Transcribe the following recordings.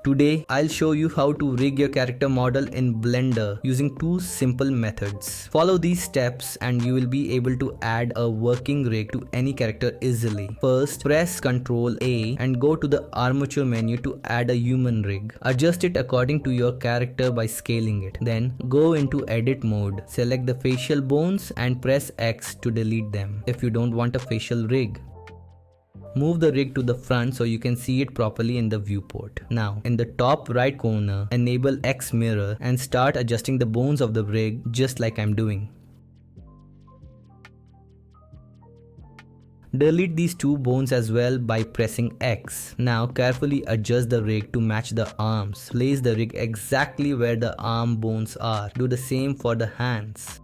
Today, I'll show you how to rig your character model in Blender using two simple methods. Follow these steps and you will be able to add a working rig to any character easily. First, press Ctrl A and go to the armature menu to add a human rig. Adjust it according to your character by scaling it. Then go into edit mode, select the facial bones and press X to delete them if you don't want a facial rig. Move the rig to the front so you can see it properly in the viewport. Now, in the top right corner, enable X mirror and start adjusting the bones of the rig just like I'm doing. Delete these two bones as well by pressing X. Now carefully adjust the rig to match the arms. Place the rig exactly where the arm bones are. Do the same for the hands.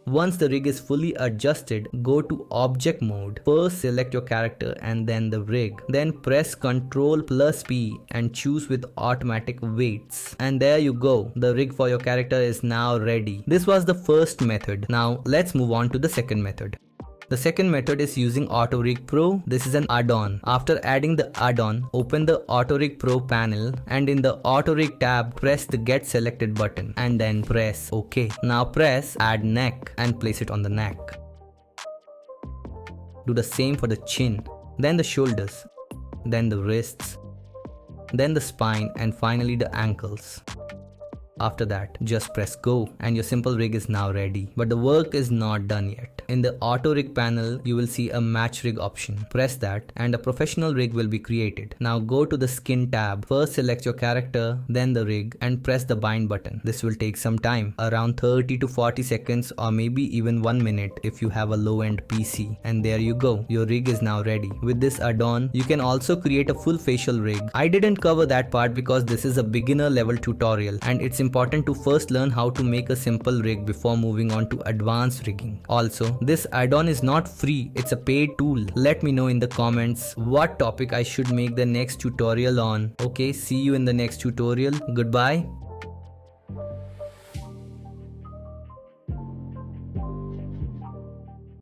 Once the rig is fully adjusted, go to object mode. First select your character and then the rig. Then press Ctrl+P and choose with automatic weights. And there you go. The rig for your character is now ready. This was the first method. Now let's move on to the second method. The second method is using AutoRig Pro. This is an add-on. After adding the add-on, open the AutoRig Pro panel and in the AutoRig tab, press the Get Selected button and then press OK. Now press Add Neck and place it on the neck. Do the same for the chin, then the shoulders, then the wrists, then the spine and finally the ankles. After that, just press go and your simple rig is now ready. But the work is not done yet. In the AutoRig panel, you will see a match rig option. Press that and a professional rig will be created. Now go to the skin tab. First select your character, then the rig and press the bind button. This will take some time, around 30 to 40 seconds or maybe even 1 minute if you have a low-end PC. And there you go, your rig is now ready. With this add-on, you can also create a full facial rig. I didn't cover that part because this is a beginner level tutorial and it's important to first learn how to make a simple rig before moving on to advanced rigging. Also, this add-on is not free, it's a paid tool. Let me know in the comments what topic I should make the next tutorial on. Okay, see you in the next tutorial. Goodbye.